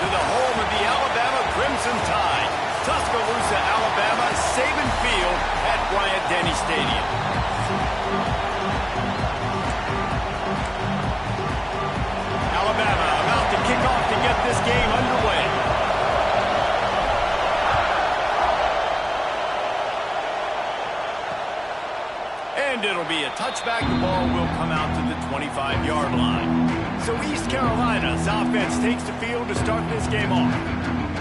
to the home of the Alabama Crimson Tide. Tuscaloosa, Alabama, Saban Field at Bryant-Denny Stadium. Alabama about to kick off to get this game underway. And it'll be a touchback. The ball will come out to the 25-yard line. So East Carolina's offense takes the field to start this game off.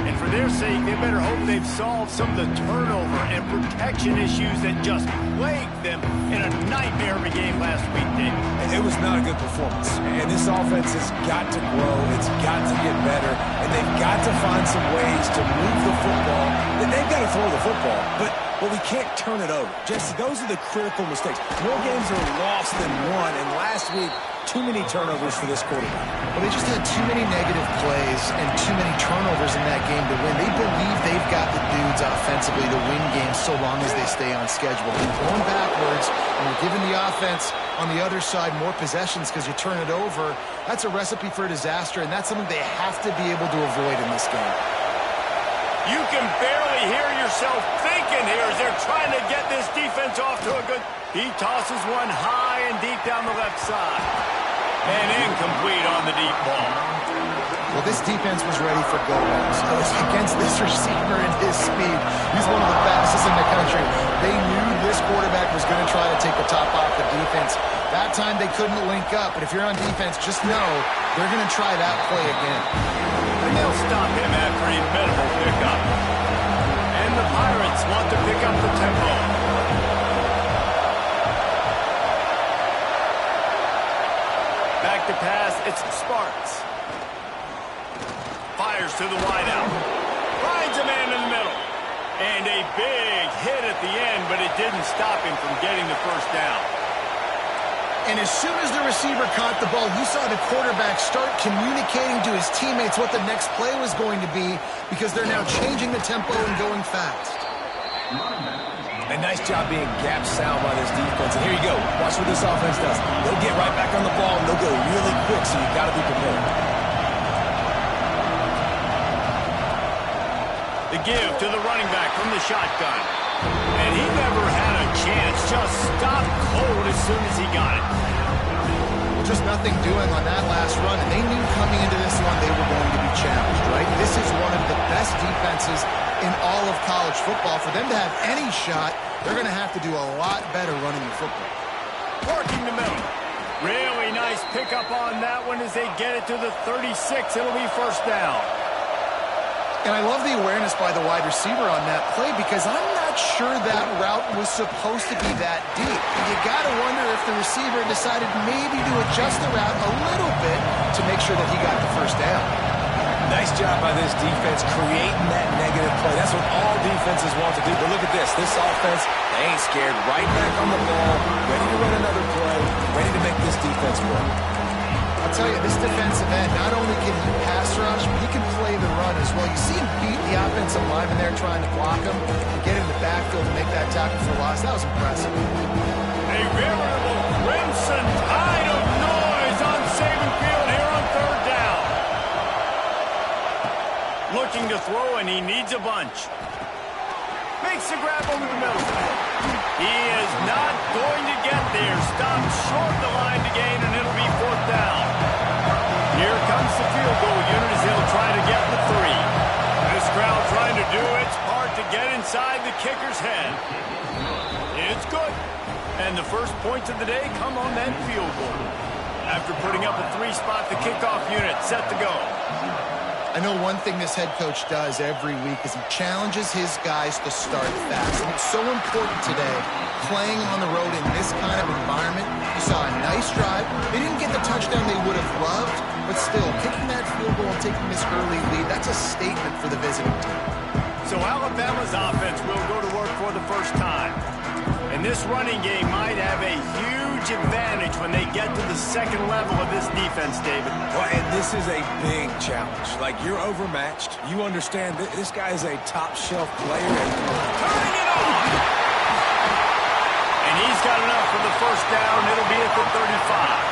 And for their sake, they better hope they've solved some of the turnover and protection issues that just plagued them in a nightmare of a game last week, David. It was not a good performance. And this offense has got to grow. It's got to get better. And they've got to find some ways to move the football. They've got to throw the football. But we can't turn it over. Jesse, those are the critical mistakes. More games are lost than won. And last week, too many turnovers for this quarterback. Well, they just had too many negative plays and too many turnovers in that game to win. They believe they've got the dudes offensively to win games so long as they stay on schedule. And going backwards and you're giving the offense on the other side more possessions because you turn it over, that's a recipe for disaster, and that's something they have to be able to avoid in this game. You can barely hear yourself thinking here as they're trying to get this defense off to a good... He tosses one high and deep down the left side. And incomplete on the deep ball. Well, this defense was ready for go-balls. Against this receiver and his speed, he's one of the fastest in the country. They knew this quarterback was going to try to take the top off the defense. That time they couldn't link up, but if you're on defense, just know they're going to try that play again. And they'll stop him after a minimal pickup. And the Pirates want to pick up the tempo. Back to pass, it's Sparks. Fires to the wideout. Finds a man in the middle. And a big hit at the end, but it didn't stop him from getting the first down. And as soon as the receiver caught the ball, you saw the quarterback start communicating to his teammates what the next play was going to be because they're now changing the tempo and going fast. A nice job being gap sound by this defense. And here you go. Watch what this offense does. They'll get right back on the ball, and they'll go really quick, so you've got to be prepared. The give to the running back from the shotgun. And he never had a chance. Just stopped cold as soon as he got it. Well, just nothing doing on that last run, and they knew coming into this one they were going to be challenged, right? This is one of the best defenses in all of college football. For them to have any shot, they're going to have to do a lot better running the football. Working the middle. Really nice pickup on that one as they get it to the 36. It'll be first down. And I love the awareness by the wide receiver on that play because I'm not sure that route was supposed to be that deep. You got to wonder if the receiver decided maybe to adjust the route a little bit to make sure that he got the first down. Nice job by this defense creating that negative play. That's what all defenses want to do. But look at this. This offense, they ain't scared. Right back on the ball, ready to run another play, ready to make this defense work. I'll tell you, this defensive end, not only can he pass rush, but he can play the run as well. You see him beat the offensive lineman there trying to block him and get in the backfield and make that tackle for loss. That was impressive. A veritable crimson tide of noise on Saban Field here on third down. Looking to throw, and he needs a bunch. Makes the grab over the middle. He is not going to get there. Stopped short the line to gain, and it'll be fourth down. Here comes the field goal unit as they'll try to get the 3. This crowd trying to do its part to get inside the kicker's head. It's good. And the first points of the day come on that field goal. After putting up a 3-spot, the kickoff unit set to go. I know one thing this head coach does every week is he challenges his guys to start fast. And it's so important today, playing on the road in this kind of environment. You saw a nice drive. They didn't get the touchdown they would have loved, but still, kicking that field goal and taking this early lead, that's a statement for the visiting team. So Alabama's offense will go to work for the first time. And this running game might have a huge advantage when they get to the second level of this defense, David. Well, and this is a big challenge. Like, you're overmatched. You understand this guy is a top-shelf player. Turning it on! And he's got enough for the first down. It'll be at the 35.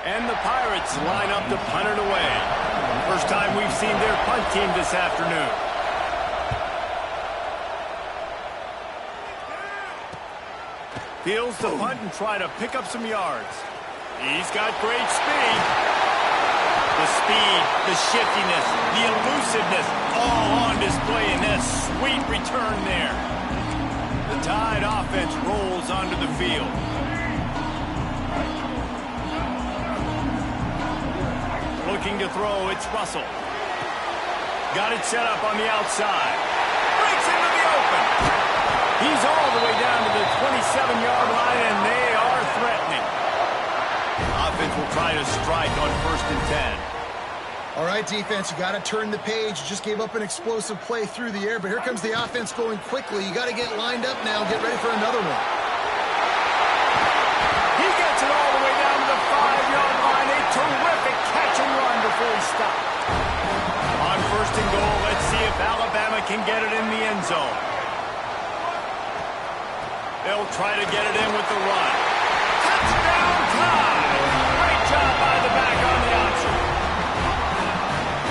And the Pirates line up to punt it away. First time we've seen their punt team this afternoon. Fields the punt and try to pick up some yards. He's got great speed. The speed, the shiftiness, the elusiveness, all on display in this sweet return there. The Tide offense rolls onto the field. Looking to throw, it's Russell. Got it set up on the outside. Breaks into the open. He's all the way down to the 27-yard line, and they are threatening. Offense will try to strike on 1st and 10. All right, defense, you got to turn the page. You just gave up an explosive play through the air, but here comes the offense going quickly. You got to get lined up now, get ready for another one. He gets it all the way down to the 5-yard line. A terrific catch and run before he stopped. On 1st and goal, let's see if Alabama can get it in the end zone. They'll try to get it in with the run. Touchdown Tide! Great job by the back on the option.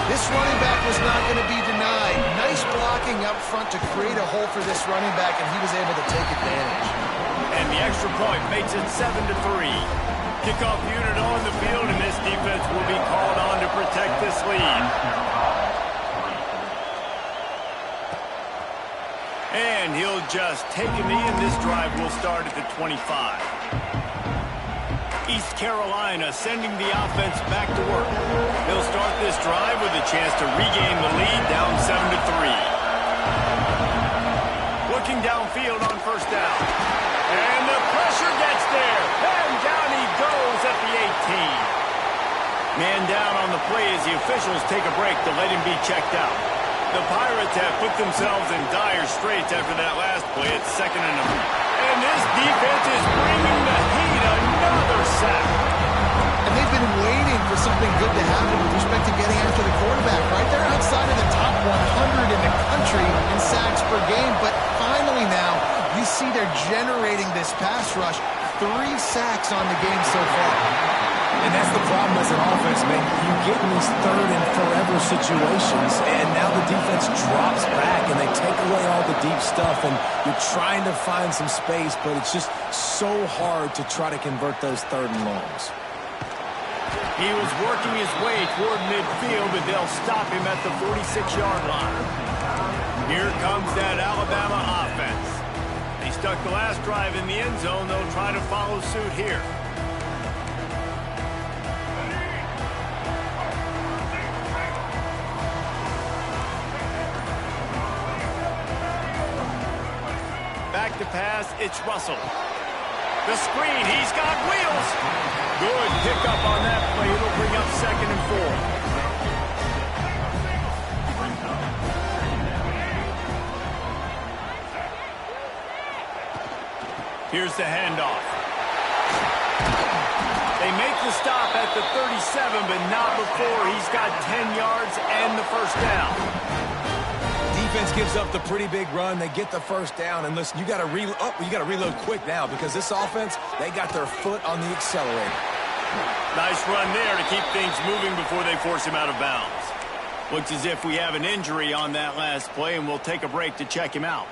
This running back was not going to be denied. Nice blocking up front to create a hole for this running back, and he was able to take advantage. And the extra point makes it 7-3. Kickoff unit on the field, and this defense will be called on to protect this lead. And he'll just take a knee, and this drive will start at the 25. East Carolina sending the offense back to work. They'll start this drive with a chance to regain the lead, down 7-3. Looking downfield on 1st down. And the pressure gets there. And down he goes at the 18. Man down on the play as the officials take a break to let him be checked out. The Pirates have put themselves in dire straits after that last play. It's 2nd and 1. And this defense is bringing the heat. Another sack. And they've been waiting for something good to happen with respect to getting after the quarterback, right? They're outside of the top 100 in the country in sacks per game, but finally now you see they're generating this pass rush. 3 sacks on the game so far. And that's the problem as an offense, man. You get in these 3rd and forever situations, and now the defense drops back, and they take away all the deep stuff, and you're trying to find some space, but it's just so hard to try to convert those 3rd and longs. He was working his way toward midfield, but they'll stop him at the 46-yard line. Here comes that Alabama offense. They stuck the last drive in the end zone. They'll try to follow suit here. Back to pass, it's Russell. The screen, he's got wheels. Good pickup on that play. It'll bring up 2nd and 4. Here's the handoff. They make the stop at the 37, but not before he's got 10 yards and the 1st down. Defense gives up the pretty big run. They get the 1st down, and listen, you got to reload quick now because this offense, they got their foot on the accelerator. Nice run there to keep things moving before they force him out of bounds. Looks as if we have an injury on that last play, and we'll take a break to check him out.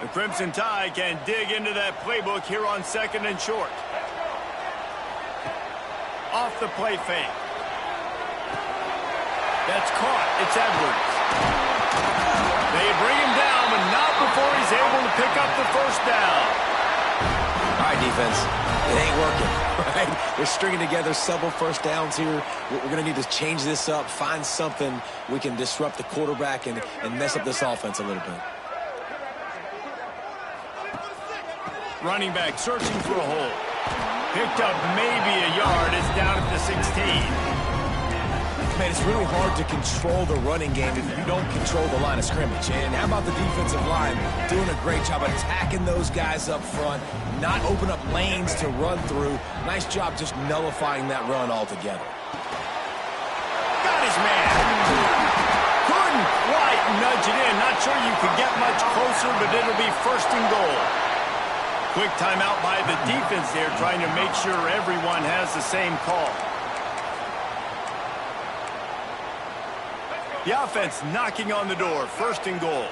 The Crimson Tide can dig into that playbook here on 2nd and short. Off the play fake. That's caught. It's Edwards. They bring him down, but not before he's able to pick up the 1st down. All right, defense, it ain't working, right? They're stringing together several 1st downs here. We're going to need to change this up, find something we can disrupt the quarterback and mess up this offense a little bit. Running back searching for a hole. Picked up maybe a yard. It's down at the 16. Man, it's really hard to control the running game if you don't control the line of scrimmage. And how about the defensive line doing a great job attacking those guys up front, not open up lanes to run through. Nice job just nullifying that run altogether. Got his man. Couldn't quite nudge it in. Not sure you could get much closer, but it'll be 1st and goal. Quick timeout by the defense there, trying to make sure everyone has the same call. The offense knocking on the door. First and goal.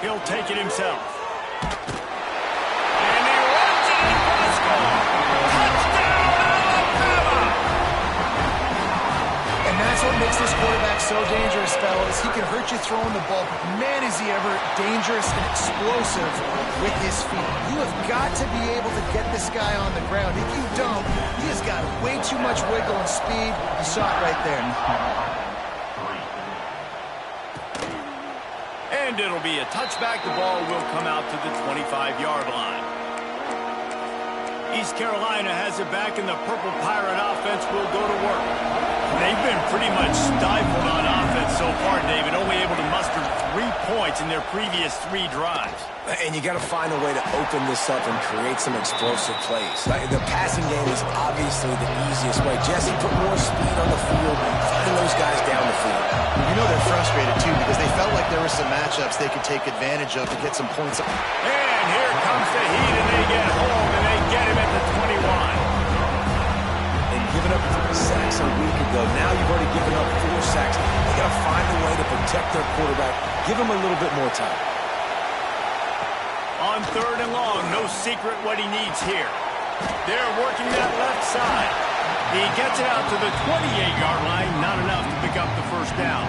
He'll take it himself. And he runs it in for a score. Touchdown, Alabama! And that's what makes this quarterback so dangerous, fellas. He can hurt you throwing the ball, but man, is he ever dangerous and explosive with his feet. You have got to be able to get this guy on the ground. If you don't, he has got way too much wiggle and speed. You saw it right there. And it'll be a touchback. The ball will come out to the 25-yard line. East Carolina has it back, and the Purple Pirate offense will go to work. They've been pretty much stifled on offense so far, David, only able to muster 3 points in their previous 3 drives. And you got to find a way to open this up and create some explosive plays. The passing game is obviously the easiest way. Jesse, put more speed on the field, find those guys down the field. You know they're frustrated, too, because they felt like there were some matchups they could take advantage of to get some points. And here comes the heat, and they get home, and they get him at the 21. They've given up 3 sacks a week ago. Now you've already given up 4 sacks. They got to find a way to protect their quarterback. Give him a little bit more time. On 3rd and long, no secret what he needs here. They're working that left side. He gets it out to the 28-yard line, not enough to pick up the first down.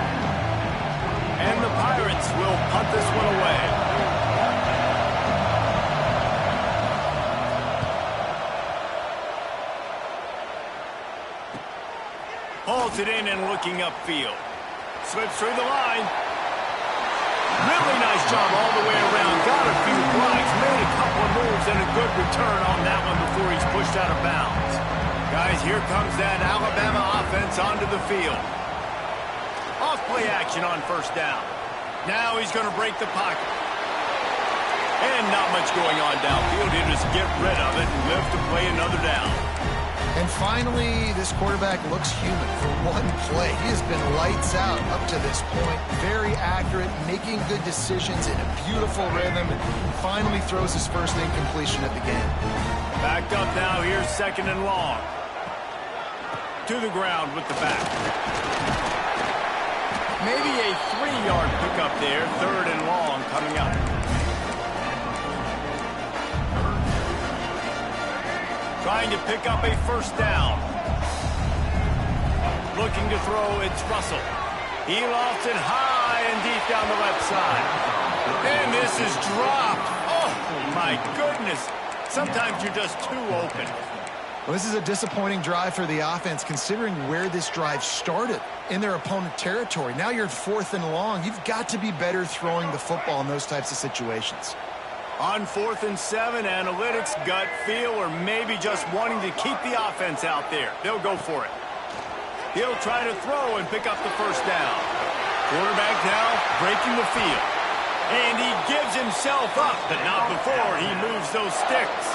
And the Pirates will punt this one away. Holds it in and looking upfield. Slips through the line. Really nice job all the way around. Got a few blocks, made a couple of moves, and a good return on that one before he's pushed out of bounds. Guys, here comes that Alabama offense onto the field. Off play action on first down. Now he's going to break the pocket. And not much going on downfield. He'll just get rid of it and live to play another down. And finally, this quarterback looks human for one play. He has been lights out up to this point. Very accurate, making good decisions in a beautiful rhythm, and finally throws his first incompletion of the game. Backed up now. Here's 2nd and long. To the ground with the back. Maybe a 3-yard pickup there. 3rd and long coming up. Trying to pick up a first down. Looking to throw, it's Russell. He lofts it high and deep down the left side. And this is dropped. Oh, my goodness. Sometimes you're just too open. Well, this is a disappointing drive for the offense, considering where this drive started in their opponent territory. Now you're at 4th and long. You've got to be better throwing the football in those types of situations. On 4th and 7, analytics, gut feel, or maybe just wanting to keep the offense out there. They'll go for it. He'll try to throw and pick up the first down. Quarterback now breaking the field. And he gives himself up, but not before he moves those sticks.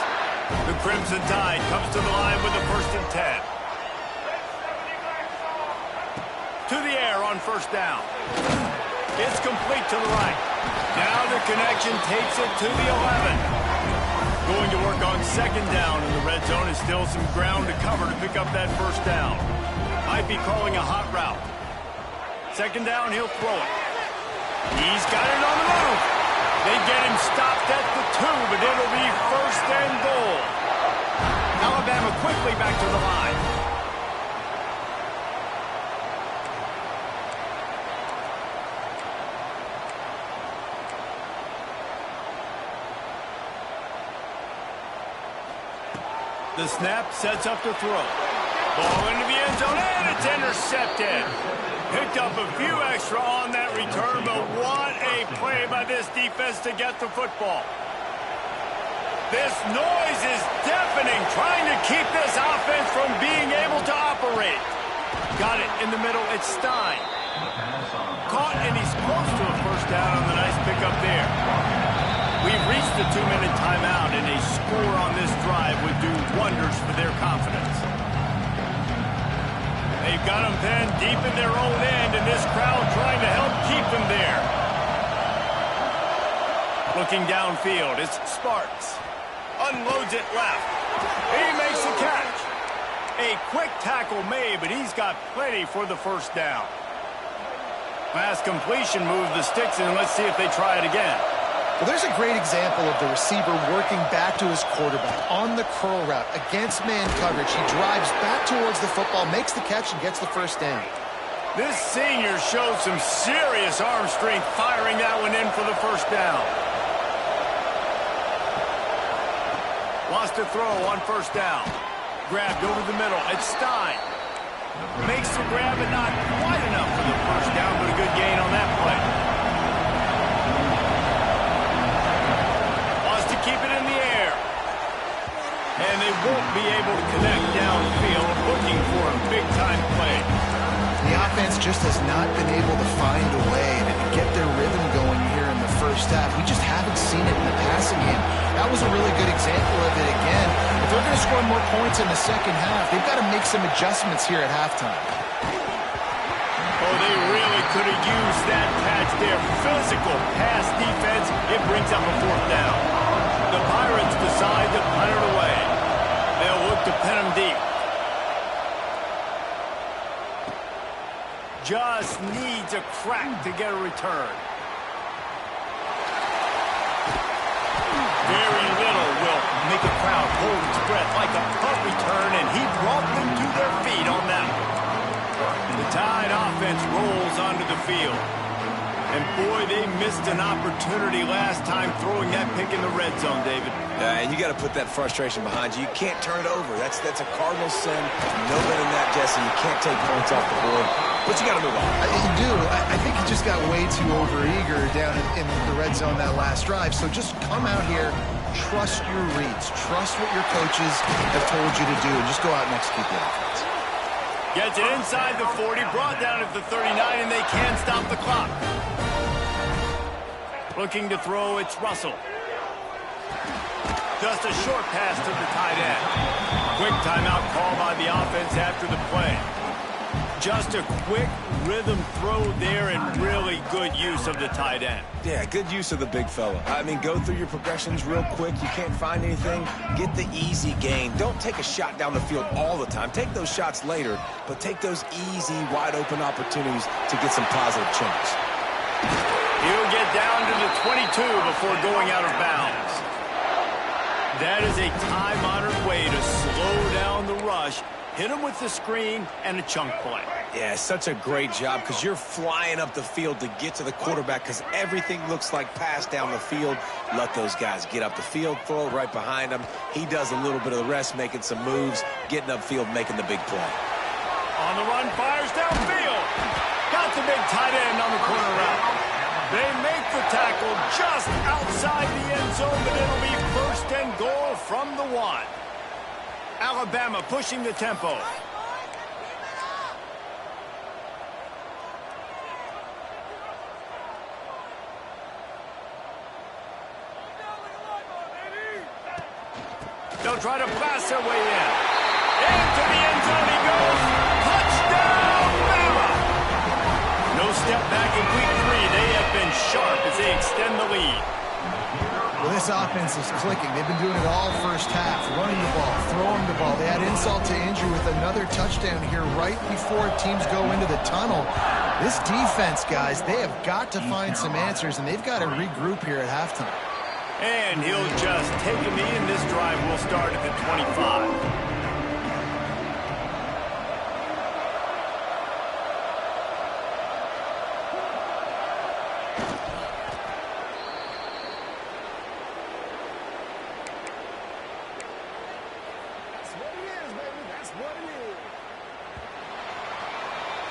The Crimson Tide comes to the line with a 1st and 10. To the air on first down. It's complete to the right. Now the connection takes it to the 11. Going to work on 2nd down, and the red zone is still some ground to cover to pick up that first down. Might be calling a hot route. 2nd down, he'll throw it. He's got it on the move. They get him stopped at the 2, but it'll be 1st and goal. Alabama quickly back to the line. The snap sets up to throw. Ball into the end zone, and it's intercepted. Picked up a few extra on that return, but what a play by this defense to get the football. This noise is deafening, trying to keep this offense from being able to operate. Got it in the middle, it's Stein. Caught, and he's close to a first down on the nice pickup there. We've reached the 2-minute timeout, and a score on this drive would do wonders for their confidence. They've got them pinned deep in their own end, and this crowd trying to help keep them there. Looking downfield, it's Sparks. unloads it left. He makes the catch. A quick tackle made, but he's got plenty for the first down. Pass completion moves the sticks, and let's see if they try it again. Well, there's a great example of the receiver working back to his quarterback on the curl route against man coverage. He drives back towards the football, makes the catch, and gets the first down. This senior showed some serious arm strength firing that one in for the first down. Wants to throw on first down. Grabbed over the middle. It's Stein. Makes the grab, but not quite enough for the first down, but a good gain on that play. Wants to keep it in the air. And they won't be able to connect downfield, looking for a big-time play. The offense just has not been able to find a way to get their rhythm going here in the first half. We just haven't seen it in the passing game. That was a really good example of it again. If they're going to score more points in the second half, they've got to make some adjustments here at halftime. Oh, they really could have used that catch there. Physical pass defense. It brings up a fourth down. The Pirates decide to punt it away. They'll look to pin them deep. Just needs a crack to get a return. Very little will make a crowd hold its breath like a punt return, and he brought them to their feet on that one. The Tide offense rolls onto the field. And boy, they missed an opportunity last time throwing that pick in the red zone, David. And you got to put that frustration behind you. You can't turn it over. That's a cardinal sin. No better than that, Jesse. You can't take points off the board. But you got to move on. You do. I think he just got way too overeager down in the red zone that last drive. So just come out here, trust your reads, trust what your coaches have told you to do, and just go out and execute the offense. Gets it inside the 40, brought down at the 39, and they can't stop the clock. Looking to throw, it's Russell. Just a short pass to the tight end. Quick timeout call by the offense after the play. Just a quick rhythm throw there and really good use of the tight end. Yeah, good use of the big fella. I mean, go through your progressions real quick. You can't find anything. Get the easy gain. Don't take a shot down the field all the time. Take those shots later, but take those easy, wide-open opportunities to get some positive chunks. He'll get down to the 22 before going out of bounds. That is a time-honored way to slow down the rush, hit him with the screen, and a chunk play. Yeah, such a great job because you're flying up the field to get to the quarterback because everything looks like pass down the field. Let those guys get up the field, throw it right behind him. He does a little bit of the rest, making some moves, getting upfield, making the big play. On the run, fires downfield. Got the big tight end on the corner route. They make the tackle just outside the end zone, but it'll be first and goal from the 1. Alabama pushing the tempo. They'll try to blast their way in. Into the end zone he goes. Touchdown, Bama! No step back in week 3. They have been sharp as they extend the lead. Well, this offense is clicking. They've been doing it all first half, running the ball, throwing the ball. They had insult to injury with another touchdown here right before teams go into the tunnel. This defense, guys, they have got to find some answers, and they've got to regroup here at halftime. And he'll just take a knee, and this drive will start at the 25.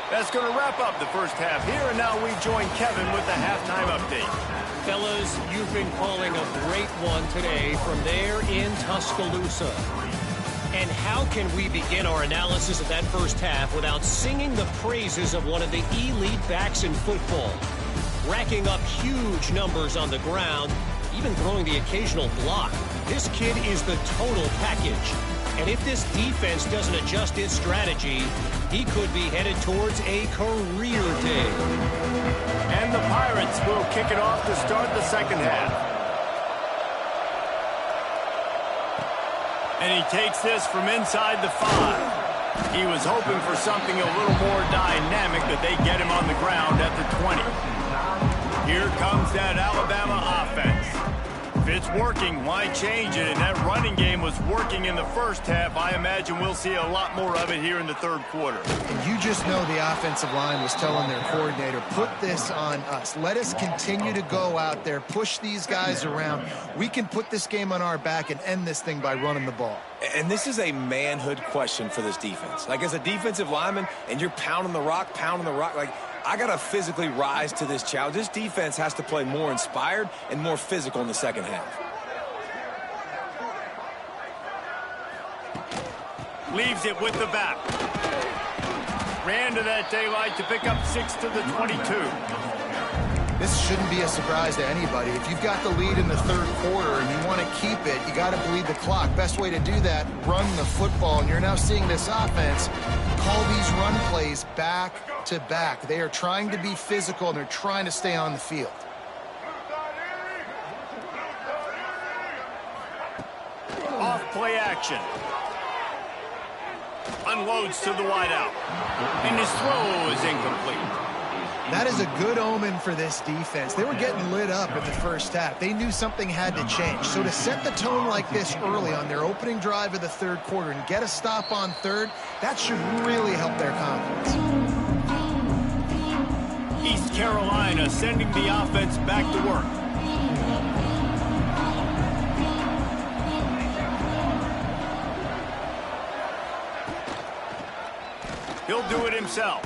That's going to wrap up the first half here, and now we join Kevin with the halftime update. Fellas, you've been calling a great one today from there in Tuscaloosa. And how can we begin our analysis of that first half without singing the praises of one of the elite backs in football? Racking up huge numbers on the ground, even throwing the occasional block. This kid is the total package. And if this defense doesn't adjust its strategy, he could be headed towards a career day. And the Pirates will kick it off to start the second half. And he takes this from inside the 5. He was hoping for something a little more dynamic, but they get him on the ground at the 20. Here comes that Alabama offense. If it's working, why change it? And that running game was working in the first half. I imagine we'll see a lot more of it here in the third quarter. And you just know the offensive line was telling their coordinator, put this on us. Let us continue to go out there, push these guys around. We can put this game on our back and end this thing by running the ball. And this is a manhood question for this defense. Like, as a defensive lineman, and you're pounding the rock, like, I got to physically rise to this challenge. This defense has to play more inspired and more physical in the second half. Leaves it with the back. Ran to that daylight to pick up 6 to the 22. This shouldn't be a surprise to anybody. If you've got the lead in the third quarter and you want to keep it, you got to bleed the clock. Best way to do that, run the football. And you're now seeing this offense call these run plays back to back. They are trying to be physical, and they're trying to stay on the field. Off play action. Unloads to the wideout. And his throw is incomplete. That is a good omen for this defense. They were getting lit up in the first half. They knew something had to change. So to set the tone like this early on their opening drive of the third quarter and get a stop on third, that should really help their confidence. East Carolina sending the offense back to work. He'll do it himself.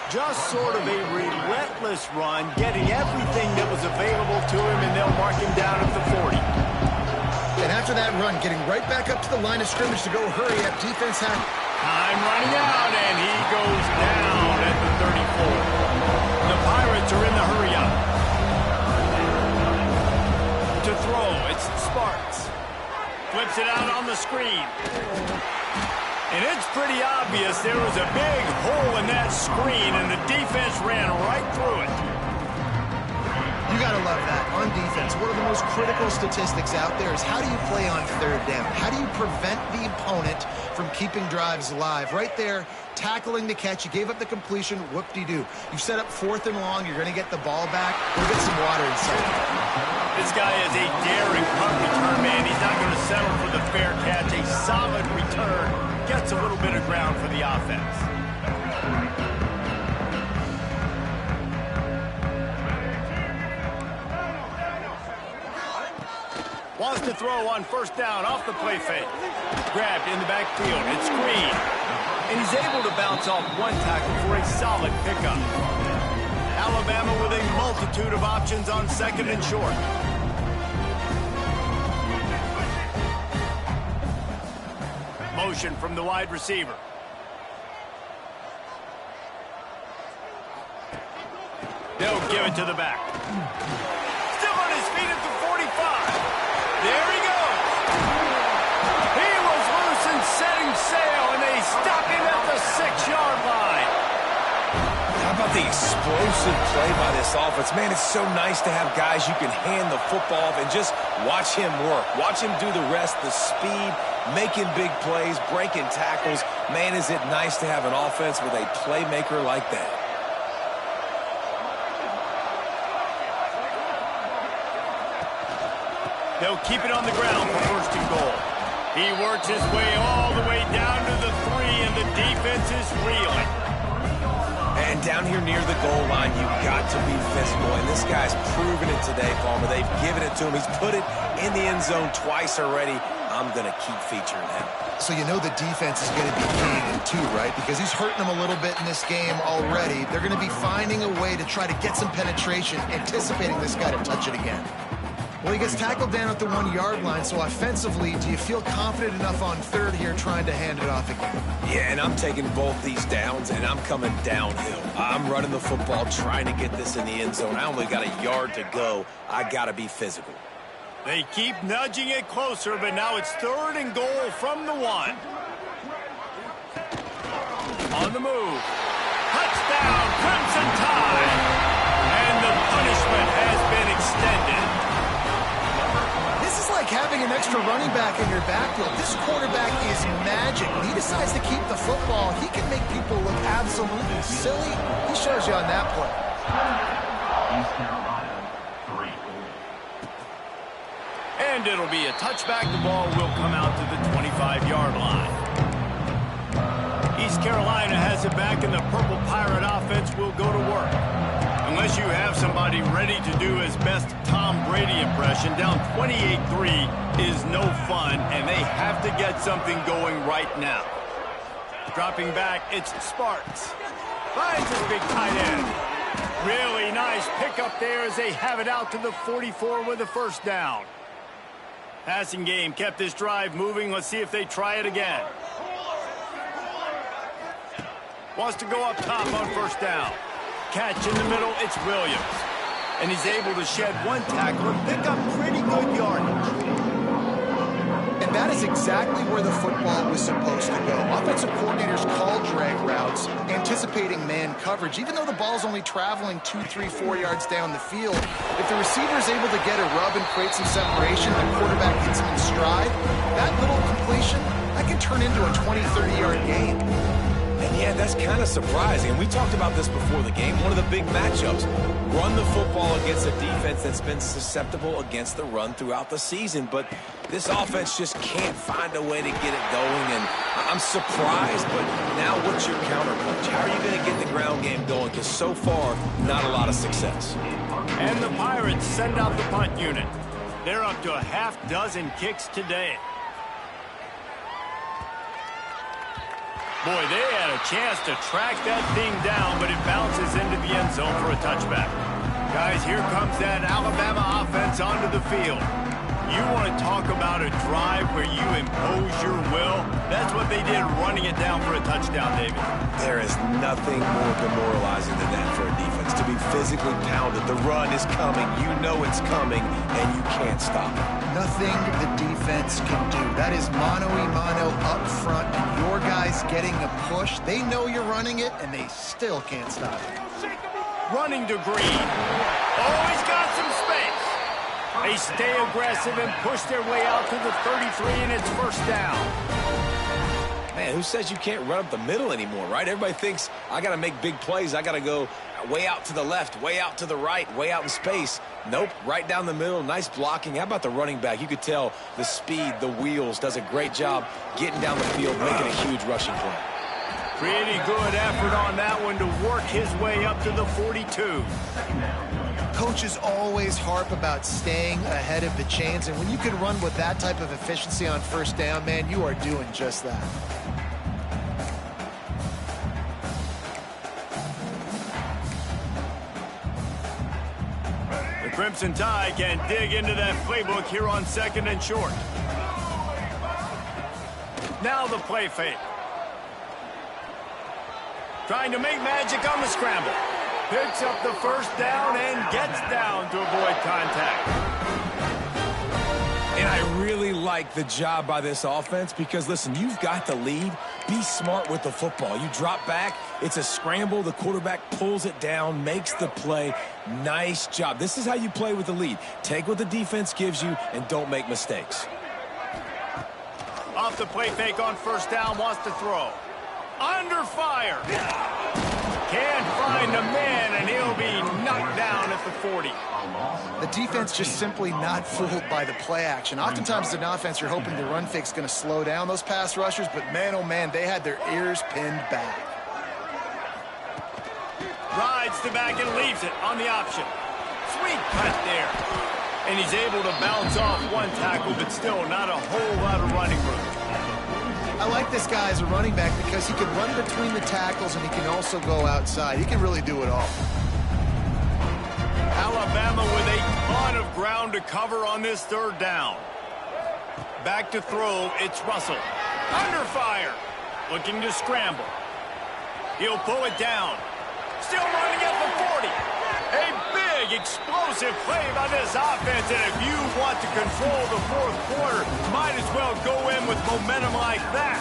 Just sort of a relentless run, getting everything that was available to him, and they'll mark him down at the 40. And after that run, getting right back up to the line of scrimmage to go hurry up. Defense had time running out, and he goes down at the 34. The Pirates are in the hurry up. To throw, it's Sparks. Flips it out on the screen. And it's pretty obvious there was a big hole in that screen, and the defense ran right through it. You got to love that. On defense, one of the most critical statistics out there is how do you play on third down? How do you prevent the opponent from keeping drives alive? Right there, tackling the catch. You gave up the completion. Whoop-de-doo. You set up 4th and long. You're going to get the ball back. Go get some water inside. This guy is a daring punt return man. He's not going to settle for the fair catch. A solid return. Gets a little bit of ground for the offense. Wants to throw on first down off the play fake. Grabbed in the backfield. It's Green. And he's able to bounce off one tackle for a solid pickup. Alabama with a multitude of options on second and short. Motion from the wide receiver. They'll give it to the back. Still on his feet at the 45. There he goes. He was loose and setting sail, and they stop him at the 6-yard line. How about the explosive play by this offense? Man, it's so nice to have guys you can hand the football off and just watch him work. Watch him do the rest, the speed, making big plays, breaking tackles. Man, is it nice to have an offense with a playmaker like that. They'll keep it on the ground for first and goal. He works his way all the way down to the 3, and the defense is reeling. And down here near the goal line, you've got to be physical. And this guy's proven it today, Palmer. They've given it to him. He's put it in the end zone twice already. I'm going to keep featuring him. So you know the defense is going to be keying him too, right? Because he's hurting them a little bit in this game already. They're going to be finding a way to try to get some penetration, anticipating this guy to touch it again. Well, he gets tackled down at the 1-yard line, so offensively, do you feel confident enough on third here trying to hand it off again? Yeah, and I'm taking both these downs, and I'm coming downhill. I'm running the football, trying to get this in the end zone. I only got a yard to go. I got to be physical. They keep nudging it closer, but now it's 3rd and goal from the 1. On the move. Touchdown, Crimson Tide. And the punishment has been extended. This is like having an extra running back in your backfield. This quarterback is magic. When he decides to keep the football, he can make people look absolutely silly. He shows you on that play. And it'll be a touchback. The ball will come out to the 25-yard line. East Carolina has it back, and the Purple Pirate offense will go to work. Unless you have somebody ready to do his best Tom Brady impression, down 28-3 is no fun, and they have to get something going right now. Dropping back, it's Sparks. Finds his big tight end. Really nice pickup there as they have it out to the 44 with a first down. Passing game kept this drive moving. Let's see if they try it again. Wants to go up top on first down. Catch in the middle, it's Williams. And he's able to shed one tackle and pick up pretty good yardage. And that is exactly where the football was supposed to go. Offensive coordinators call drag routes, anticipating man coverage. Even though the ball's only traveling 2, 3, 4 yards down the field, if the receiver is able to get a rub and create some separation, the quarterback gets him in stride, that little completion, that can turn into a 20, 30-yard gain. And yeah, that's kind of surprising. We talked about this before the game. One of the big matchups. Run the football against a defense that's been susceptible against the run throughout the season. But this offense just can't find a way to get it going. And I'm surprised, but now what's your counterpunch? How are you going to get the ground game going? Because so far, not a lot of success. And the Pirates send out the punt unit. They're up to a half dozen kicks today. Boy, they had a chance to track that thing down, but it bounces into the end zone for a touchback. Guys, here comes that Alabama offense onto the field. You want to talk about a drive where you impose your will? That's what they did, running it down for a touchdown, David. There is nothing more demoralizing than that for a defense, to be physically pounded. The run is coming. You know it's coming, and you can't stop it. Nothing the defense can do. That is mano-a-mano up front, and your guys getting a push. They know you're running it, and they still can't stop it. Running to Green. Oh, he's got some space. They stay aggressive and push their way out to the 33, and it's first down. Man, who says you can't run up the middle anymore, right? Everybody thinks, I got to make big plays. I got to go way out to the left, way out to the right, way out in space. Nope, right down the middle. Nice blocking. How about the running back? You could tell the speed, the wheels, does a great job getting down the field, making a huge rushing play. Pretty good effort on that one to work his way up to the 42. Coaches always harp about staying ahead of the chains, and when you can run with that type of efficiency on first down, man, you are doing just that. The Crimson Tide can dig into that playbook here on second and short. Now the play fake. Trying to make magic on the scramble. Picks up the first down and gets down to avoid contact. And I really like the job by this offense because, listen, you've got the lead. Be smart with the football. You drop back, it's a scramble. The quarterback pulls it down, makes the play. Nice job. This is how you play with the lead. Take what the defense gives you and don't make mistakes. Off the play fake on first down, wants to throw. Under fire. Can't find a man, and he'll be knocked down at the 40. The defense just simply not fooled by the play action. Oftentimes as an offense, you're hoping the run fake's going to slow down those pass rushers, but man, oh man, they had their ears pinned back. Rides the back and leaves it on the option. Sweet cut there. And he's able to bounce off one tackle, but still not a whole lot of running room. I like this guy as a running back because he can run between the tackles and he can also go outside. He can really do it all. Alabama with a ton of ground to cover on this third down. Back to throw, it's Russell. Under fire. Looking to scramble. He'll pull it down. Still running at the 40. A big, explosive play by this offense, and if you want to control the fourth quarter, might as well go in with momentum like that.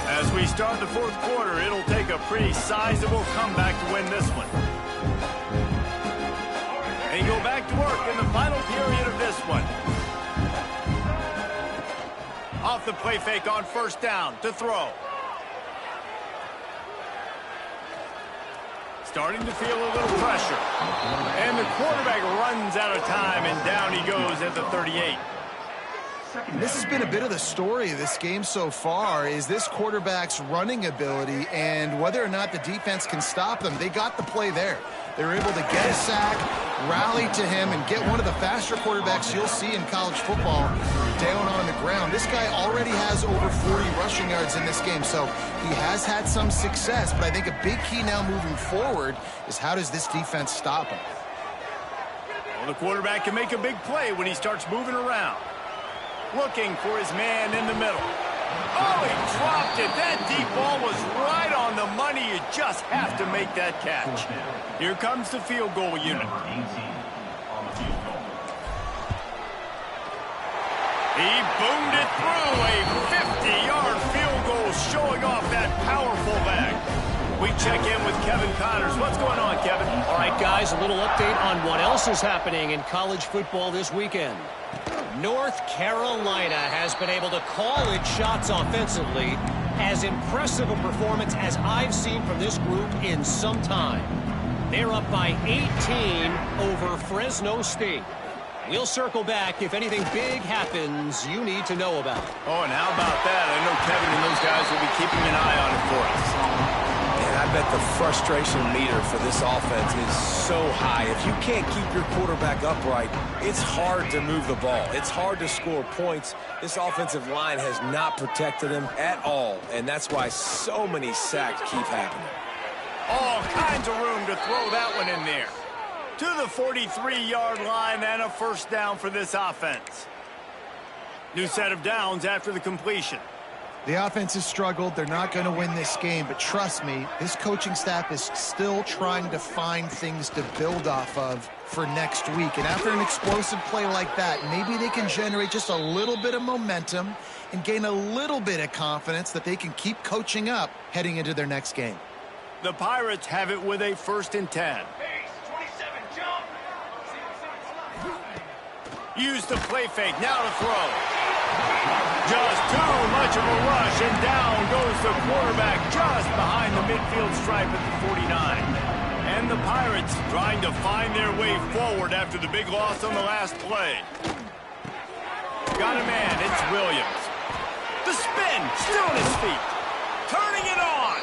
As we we start the fourth quarter, it'll take a pretty sizable comeback to win this one. They go back to work in the final period of this one. Off the play fake on first down to throw. Starting to feel a little pressure. And the quarterback runs out of time, and down he goes at the 38. This has been a bit of the story of this game so far, is this quarterback's running ability and whether or not the defense can stop them. They got the play there. They were able to get a sack, rally to him, and get one of the faster quarterbacks you'll see in college football down on the ground. This guy already has over 40 rushing yards in this game, so he has had some success, but I think a big key now moving forward is how does this defense stop him? Well, the quarterback can make a big play when he starts moving around. Looking for his man in the middle. Oh, he dropped it. That deep ball was right on the money. You just have to make that catch. Here comes the field goal unit. He boomed it through. A 50-yard field goal showing off that powerful leg. We check in with Kevin Connors. What's going on, Kevin? All right, guys, a little update on what else is happening in college football this weekend. North Carolina has been able to call its shots offensively. As impressive a performance as I've seen from this group in some time. They're up by 18 over Fresno State. We'll circle back if anything big happens you need to know about. Oh, and how about that? I know Kevin and those guys will be keeping an eye on it for us. I bet the frustration meter for this offense is so high. If you can't keep your quarterback upright, it's hard to move the ball. It's hard to score points. This offensive line has not protected him at all, and that's why so many sacks keep happening. All kinds of room to throw that one in there. To the 43-yard line and a first down for this offense. New set of downs after the completion. The offense has struggled. They're not going to win this game, but trust me, this coaching staff is still trying to find things to build off of for next week. And after an explosive play like that, maybe they can generate just a little bit of momentum and gain a little bit of confidence that they can keep coaching up heading into their next game. The Pirates have it with a 1st and 10. Use the play fake, now to throw. Just too much of a rush, and down goes the quarterback just behind the midfield stripe at the 49. And the Pirates trying to find their way forward after the big loss on the last play. Got a man, it's Williams. The spin, still on his feet. Turning it on.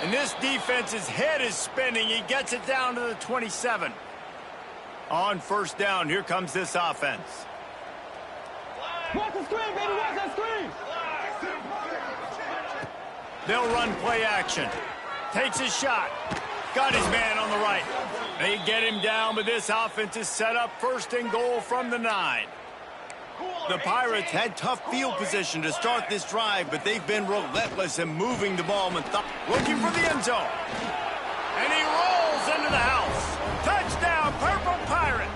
And this defense's head is spinning. He gets it down to the 27. On first down, here comes this offense. Watch the screen, baby, watch that screen! They'll run play action. Takes his shot. Got his man on the right. They get him down, but this offense is set up 1st and goal from the 9. The Pirates had tough field position to start this drive, but they've been relentless in moving the ball. Looking for the end zone. And he rolls into the house. Touchdown, Purple Pirates.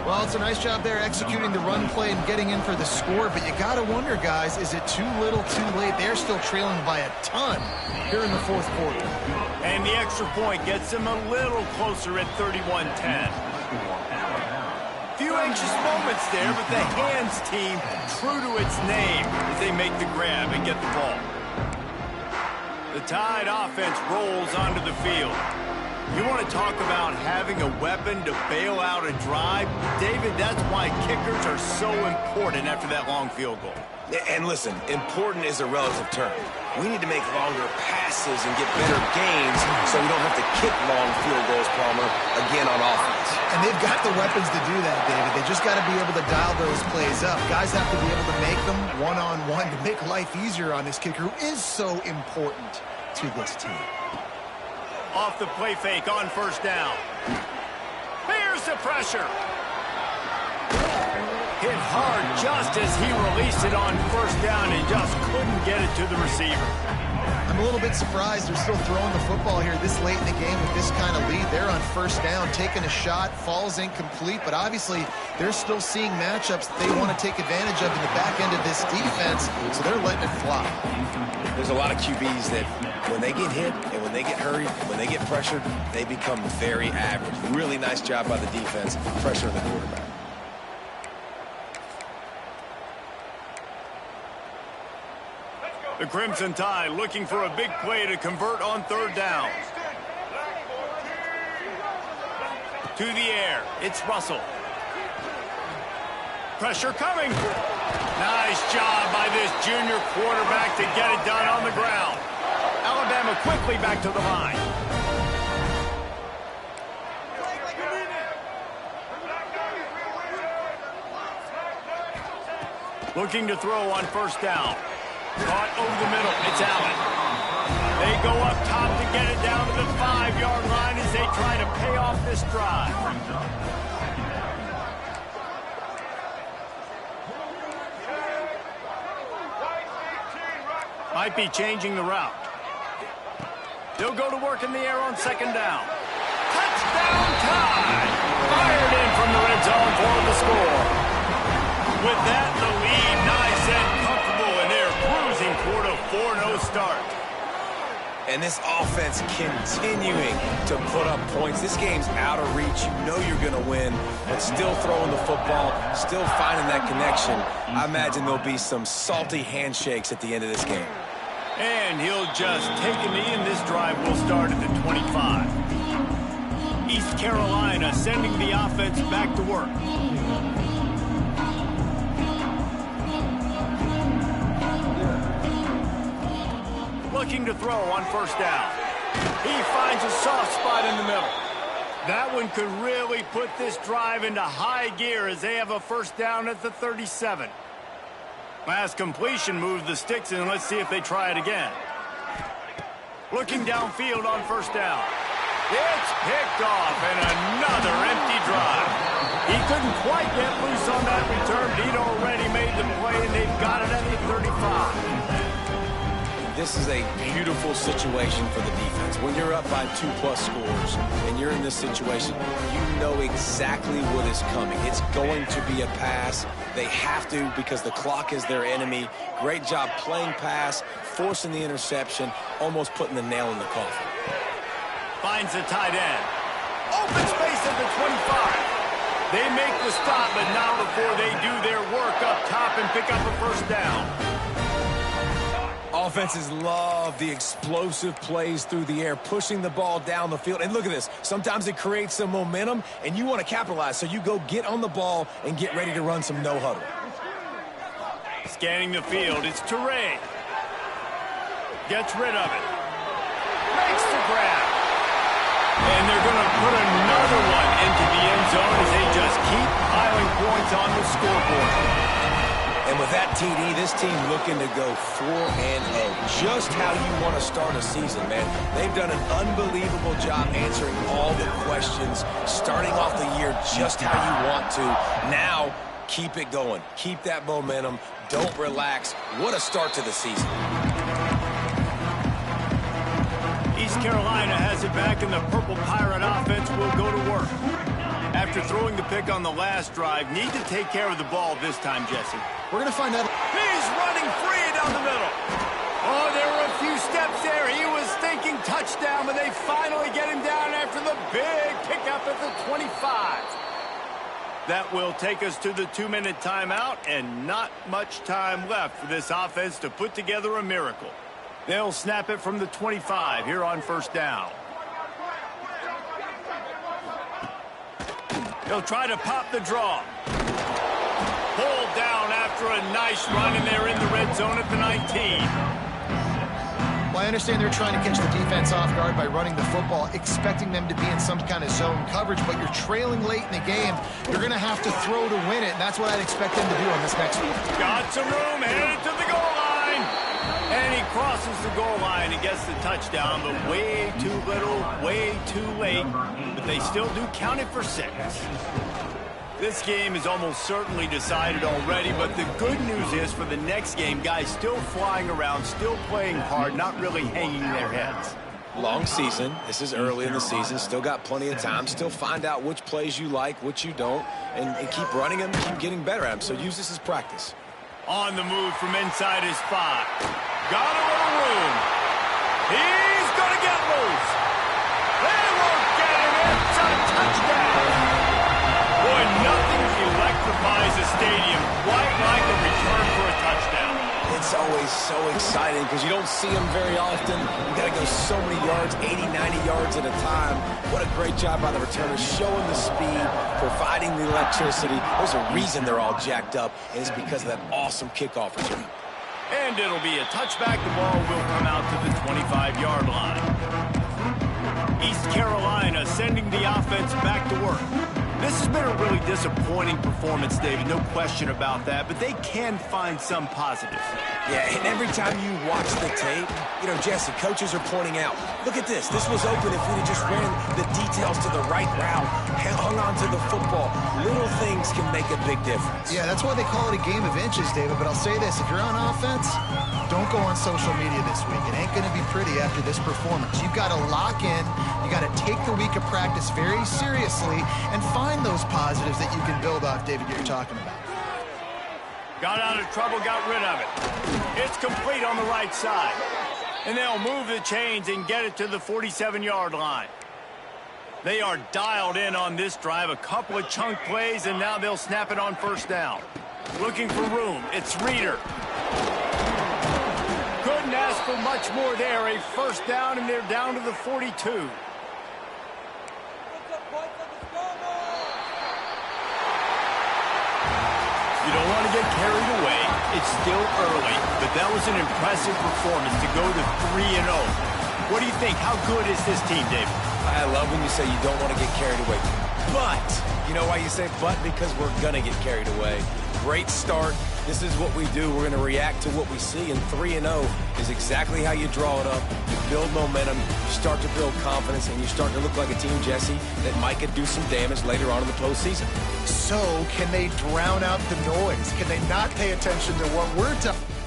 Well, it's a nice job there executing the run play and getting in for the score, but you got to wonder, guys, is it too little, too late? They're still trailing by a ton here in the 4th quarter. And the extra point gets them a little closer at 31-10. Few anxious moments there, but the hands team true to its name as they make the grab and get the ball. The Tide offense rolls onto the field. You want to talk about having a weapon to bail out a drive? David, that's why kickers are so important after that long field goal. And listen, important is a relative term. We need to make longer passes and get better gains so we don't have to kick long field goals, Palmer, again on offense. And they've got the weapons to do that, David. They just got to be able to dial those plays up. Guys have to be able to make them one-on-one to make life easier on this kicker, who is so important to this team. Off the play fake on first down. Here's the pressure. Hit hard just as he released it on first down and just couldn't get it to the receiver. I'm a little bit surprised they're still throwing the football here this late in the game with this kind of lead. They're on first down, taking a shot, falls incomplete, but obviously they're still seeing matchups that they want to take advantage of in the back end of this defense, so they're letting it fly. There's a lot of QBs that when they get hit and when they get hurried, when they get pressured, they become very average. Really nice job by the defense, pressuring the quarterback. The Crimson Tide looking for a big play to convert on third down. To the air, it's Russell. Pressure coming. Nice job by this junior quarterback to get it done on the ground. Alabama quickly back to the line. Looking to throw on first down. Caught over the middle. It's Allen. They go up top to get it down to the 5-yard line as they try to pay off this drive. Might be changing the route. They'll go to work in the air on second down. Touchdown Tide! Fired in from the red zone for the score. With that, the lead nice and comfortable, and they're cruising toward a 4-0 start. And this offense continuing to put up points. This game's out of reach. You know you're going to win, but still throwing the football, still finding that connection. I imagine there'll be some salty handshakes at the end of this game. And he'll just take a knee, and this drive will start at the 25. East Carolina sending the offense back to work. Looking to throw on first down. He finds a soft spot in the middle. That one could really put this drive into high gear as they have a first down at the 37. Last completion moved the sticks, and let's see if they try it again. Looking downfield on first down. It's picked off, and another empty drive. He couldn't quite get loose on that return. He'd already made the play, and they've got it at the 35. This is a beautiful situation for the defense. When you're up by 2+ scores and you're in this situation, you know exactly what is coming. It's going to be a pass. They have to because the clock is their enemy. Great job playing pass, forcing the interception, almost putting the nail in the coffin. Finds the tight end. Open space at the 25. They make the stop, but not before they do their work up top and pick up a first down. Offenses love the explosive plays through the air, pushing the ball down the field. And look at this. Sometimes it creates some momentum, and you want to capitalize. So you go get on the ball and get ready to run some no-huddle. Scanning the field, it's Toure. Gets rid of it. Makes the grab. And they're going to put another one into the end zone as they just keep piling points on the scoreboard. And with that TD, this team looking to go 4-0. Just how you want to start a season, man. They've done an unbelievable job answering all the questions, starting off the year just how you want to. Now, keep it going. Keep that momentum. Don't relax. What a start to the season. East Carolina has it back, and the Purple Pirate offense will go to work. After throwing the pick on the last drive, need to take care of the ball this time, Jesse. We're going to find out. He's running free down the middle. Oh, there were a few steps there. He was thinking touchdown, but they finally get him down after the big pickup at the 25. That will take us to the 2-minute timeout, and not much time left for this offense to put together a miracle. They'll snap it from the 25 here on first down. They'll try to pop the draw. Pulled down after a nice run, and they're in the red zone at the 19. Well, I understand they're trying to catch the defense off guard by running the football, expecting them to be in some kind of zone coverage, but you're trailing late in the game. You're going to have to throw to win it, and that's what I'd expect them to do on this next one. Got some room, headed to the goal line. And he crosses the goal line and gets the touchdown, but way too little, way too late. But they still do count it for 6. This game is almost certainly decided already, but the good news is for the next game, guys still flying around, still playing hard, not really hanging their heads. Long season. This is early in the season. Still got plenty of time. Still find out which plays you like, which you don't, and keep running them, keep getting better at them. So use this as practice. On the move from inside his 5. Got a little room. He's going to get loose. They won't get him. It's a touchdown. Boy, nothing electrifies a stadium quite like a return for a touchdown. It's always so exciting because you don't see them very often. You got to go so many yards, 80, 90 yards at a time. What a great job by the returners, showing the speed, providing the electricity. There's a reason they're all jacked up, and it's because of that awesome kickoff return. And it'll be a touchback. The ball will come out to the 25-yard line. East Carolina sending the offense back to work. This has been a really disappointing performance, David, no question about that, but they can find some positives. Yeah, and every time you watch the tape, you know, Jesse, coaches are pointing out, look at this. This was open if we'd have just ran the details to the right route, hung on to the football. Little things can make a big difference. Yeah, that's why they call it a game of inches, David, but I'll say this. If you're on offense, don't go on social media this week. It ain't going to be pretty after this performance. You've got to lock in. You got to take the week of practice very seriously and find those positives that you can build off, David, you're talking about. Got out of trouble, got rid of it. It's complete on the right side. And they'll move the chains and get it to the 47-yard line. They are dialed in on this drive. A couple of chunk plays, and now they'll snap it on first down. Looking for room. It's Reeder. Couldn't ask for much more there. A first down, and they're down to the 42. You don't want to get carried away. It's still early, but that was an impressive performance to go to 3-0. What do you think? How good is this team, David? I love when you say you don't want to get carried away. But, you know why you say but? Because we're going to get carried away. Great start. This is what we do. We're going to react to what we see, and 3-0 is exactly how you draw it up. You build momentum, you start to build confidence, and you start to look like a team, Jesse, that might could do some damage later on in the postseason. So, can they drown out the noise? Can they not pay attention to what we're talking about?